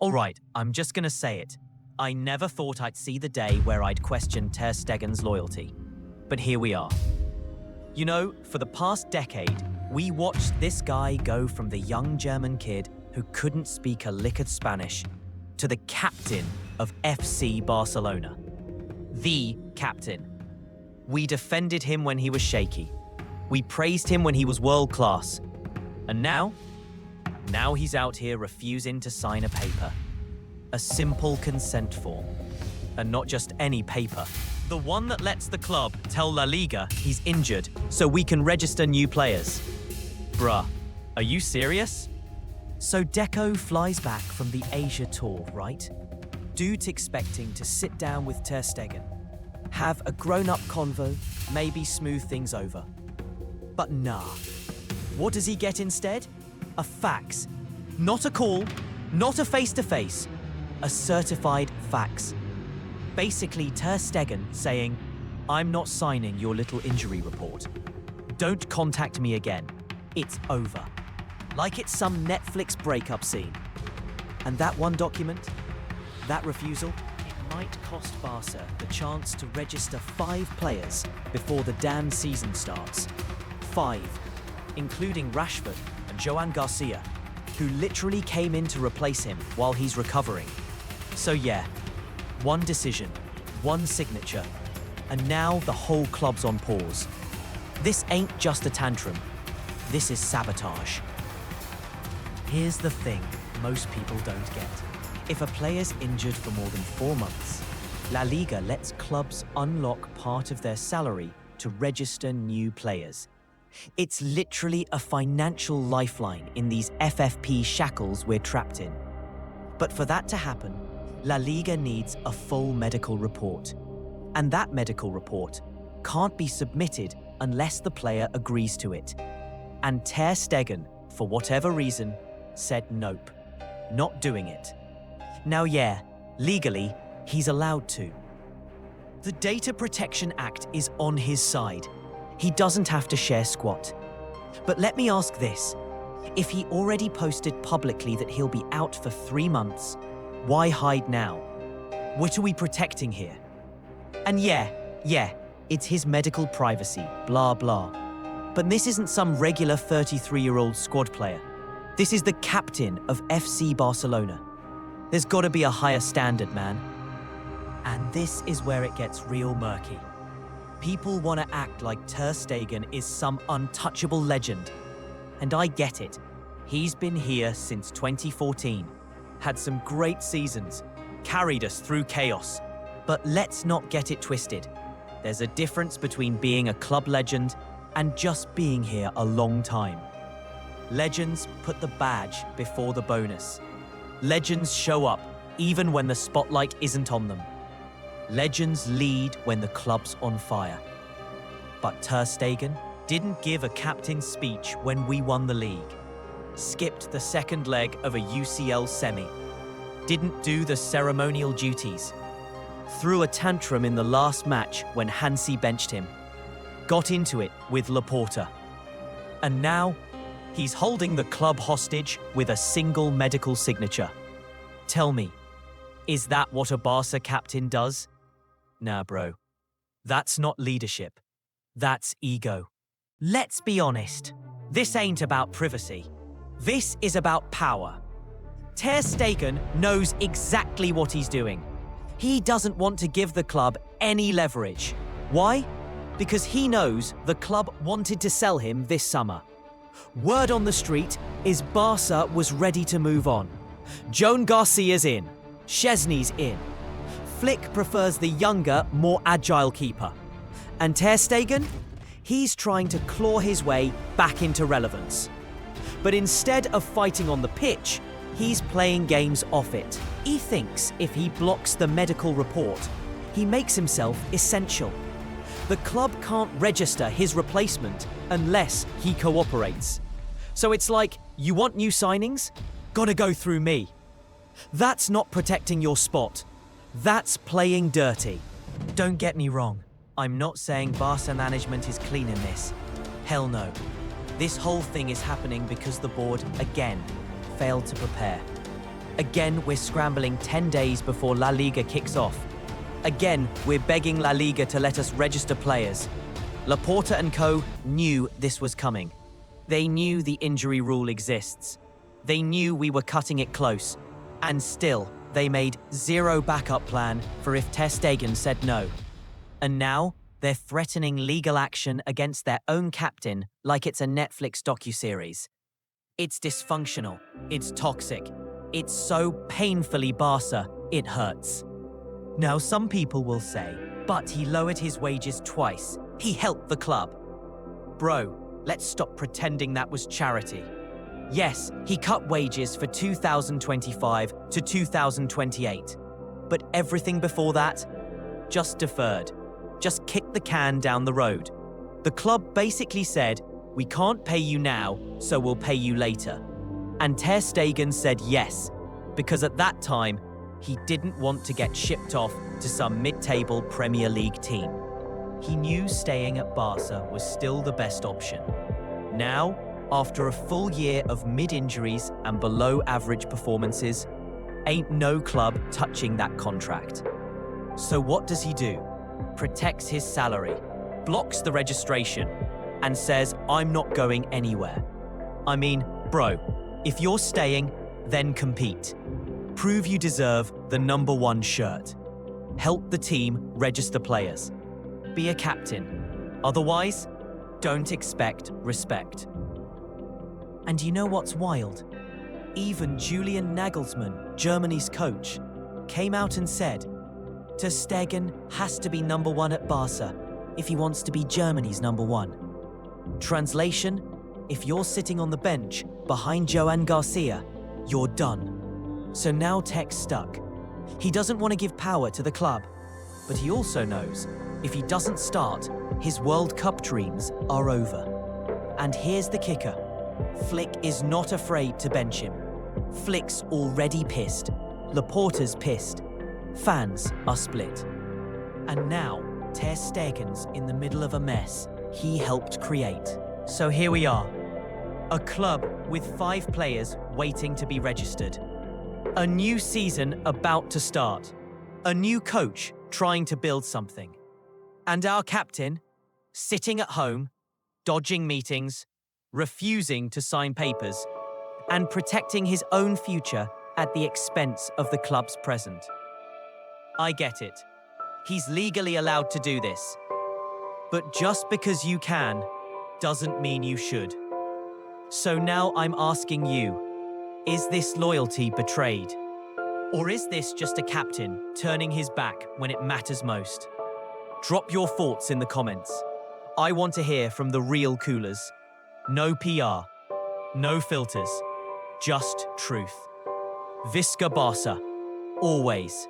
Alright, I'm just gonna say it. I never thought I'd see the day where I'd question Ter Stegen's loyalty. But here we are. You know, for the past decade, we watched this guy go from the young German kid who couldn't speak a lick of Spanish to the captain of FC Barcelona. The captain. We defended him when he was shaky. We praised him when he was world class. And now he's out here refusing to sign a paper. A simple consent form. And not just any paper. The one that lets the club tell La Liga he's injured so we can register new players. Bruh, are you serious? So Deco flies back from the Asia tour, right? Dude's expecting to sit down with Ter Stegen, have a grown-up convo, maybe smooth things over. But nah. What does he get instead? A fax. Not a call, not a face-to-face. A certified fax. Basically, Ter Stegen saying, "I'm not signing your little injury report. Don't contact me again. It's over." Like it's some Netflix breakup scene. And that one document, that refusal, it might cost Barça the chance to register 5 players before the damn season starts. 5, including Rashford and Joan García, who literally came in to replace him while he's recovering. So yeah, one decision, one signature, and now the whole club's on pause. This ain't just a tantrum, this is sabotage. Here's the thing most people don't get. If a player's injured for more than 4 months, La Liga lets clubs unlock part of their salary to register new players. It's literally a financial lifeline in these FFP shackles we're trapped in. But for that to happen, La Liga needs a full medical report. And that medical report can't be submitted unless the player agrees to it. And Ter Stegen, for whatever reason, said nope, not doing it. Now yeah, legally, he's allowed to. The Data Protection Act is on his side. He doesn't have to share squat. But let me ask this. If he already posted publicly that he'll be out for 3 months, why hide now? What are we protecting here? And yeah, it's his medical privacy, blah blah. But this isn't some regular 33-year-old squad player. This is the captain of FC Barcelona. There's gotta be a higher standard, man. And this is where it gets real murky. People want to act like Ter Stegen is some untouchable legend. And I get it. He's been here since 2014, had some great seasons, carried us through chaos. But let's not get it twisted. There's a difference between being a club legend and just being here a long time. Legends put the badge before the bonus. Legends show up even when the spotlight isn't on them. Legends lead when the club's on fire. But Ter Stegen didn't give a captain's speech when we won the league. Skipped the second leg of a UCL semi. Didn't do the ceremonial duties. Threw a tantrum in the last match when Hansi benched him. Got into it with Laporta. And now, he's holding the club hostage with a single medical signature. Tell me, is that what a Barca captain does? Nah, bro. That's not leadership. That's ego. Let's be honest. This ain't about privacy. This is about power. Ter Stegen knows exactly what he's doing. He doesn't want to give the club any leverage. Why? Because he knows the club wanted to sell him this summer. Word on the street is Barca was ready to move on. Joan Garcia's in. Szczesny's in. Flick prefers the younger, more agile keeper. And Ter Stegen? He's trying to claw his way back into relevance. But instead of fighting on the pitch, he's playing games off it. He thinks if he blocks the medical report, he makes himself essential. The club can't register his replacement unless he cooperates. So it's like, you want new signings? Gotta go through me. That's not protecting your spot. That's playing dirty. Don't get me wrong. I'm not saying Barca management is clean in this. Hell no. This whole thing is happening because the board, again, failed to prepare. Again, we're scrambling 10 days before La Liga kicks off. Again, we're begging La Liga to let us register players. Laporta and co. knew this was coming. They knew the injury rule exists. They knew we were cutting it close. And still, they made zero backup plan for if Ter Stegen said no. And now, they're threatening legal action against their own captain like it's a Netflix docuseries. It's dysfunctional. It's toxic. It's so painfully Barça, it hurts. Now, some people will say, but he lowered his wages twice. He helped the club. Bro, let's stop pretending that was charity. Yes, he cut wages for 2025 to 2028. But everything before that, just deferred. Just kicked the can down the road. The club basically said, we can't pay you now, so we'll pay you later. And Ter Stegen said yes, because at that time, he didn't want to get shipped off to some mid-table Premier League team. He knew staying at Barça was still the best option. Now, after a full year of mid-injuries and below-average performances, ain't no club touching that contract. So what does he do? Protects his salary, blocks the registration, and says, I'm not going anywhere. I mean, bro, if you're staying, then compete. Prove you deserve the #1 shirt. Help the team register players. Be a captain. Otherwise, don't expect respect. And you know what's wild? Even Julian Nagelsmann, Germany's coach, came out and said, Ter Stegen has to be #1 at Barça if he wants to be Germany's #1. Translation, if you're sitting on the bench behind Joan García, you're done. So now Tech's stuck. He doesn't want to give power to the club, but he also knows if he doesn't start, his World Cup dreams are over. And here's the kicker. Flick is not afraid to bench him. Flick's already pissed. Laporta's pissed. Fans are split. And now, Ter Stegen's in the middle of a mess he helped create. So here we are. A club with 5 players waiting to be registered. A new season about to start. A new coach trying to build something. And our captain, sitting at home, dodging meetings, refusing to sign papers, and protecting his own future at the expense of the club's present. I get it. He's legally allowed to do this. But just because you can, doesn't mean you should. So now I'm asking you, is this loyalty betrayed? Or is this just a captain turning his back when it matters most? Drop your thoughts in the comments. I want to hear from the real Culers. No PR, no filters, just truth. Visca Barça, always.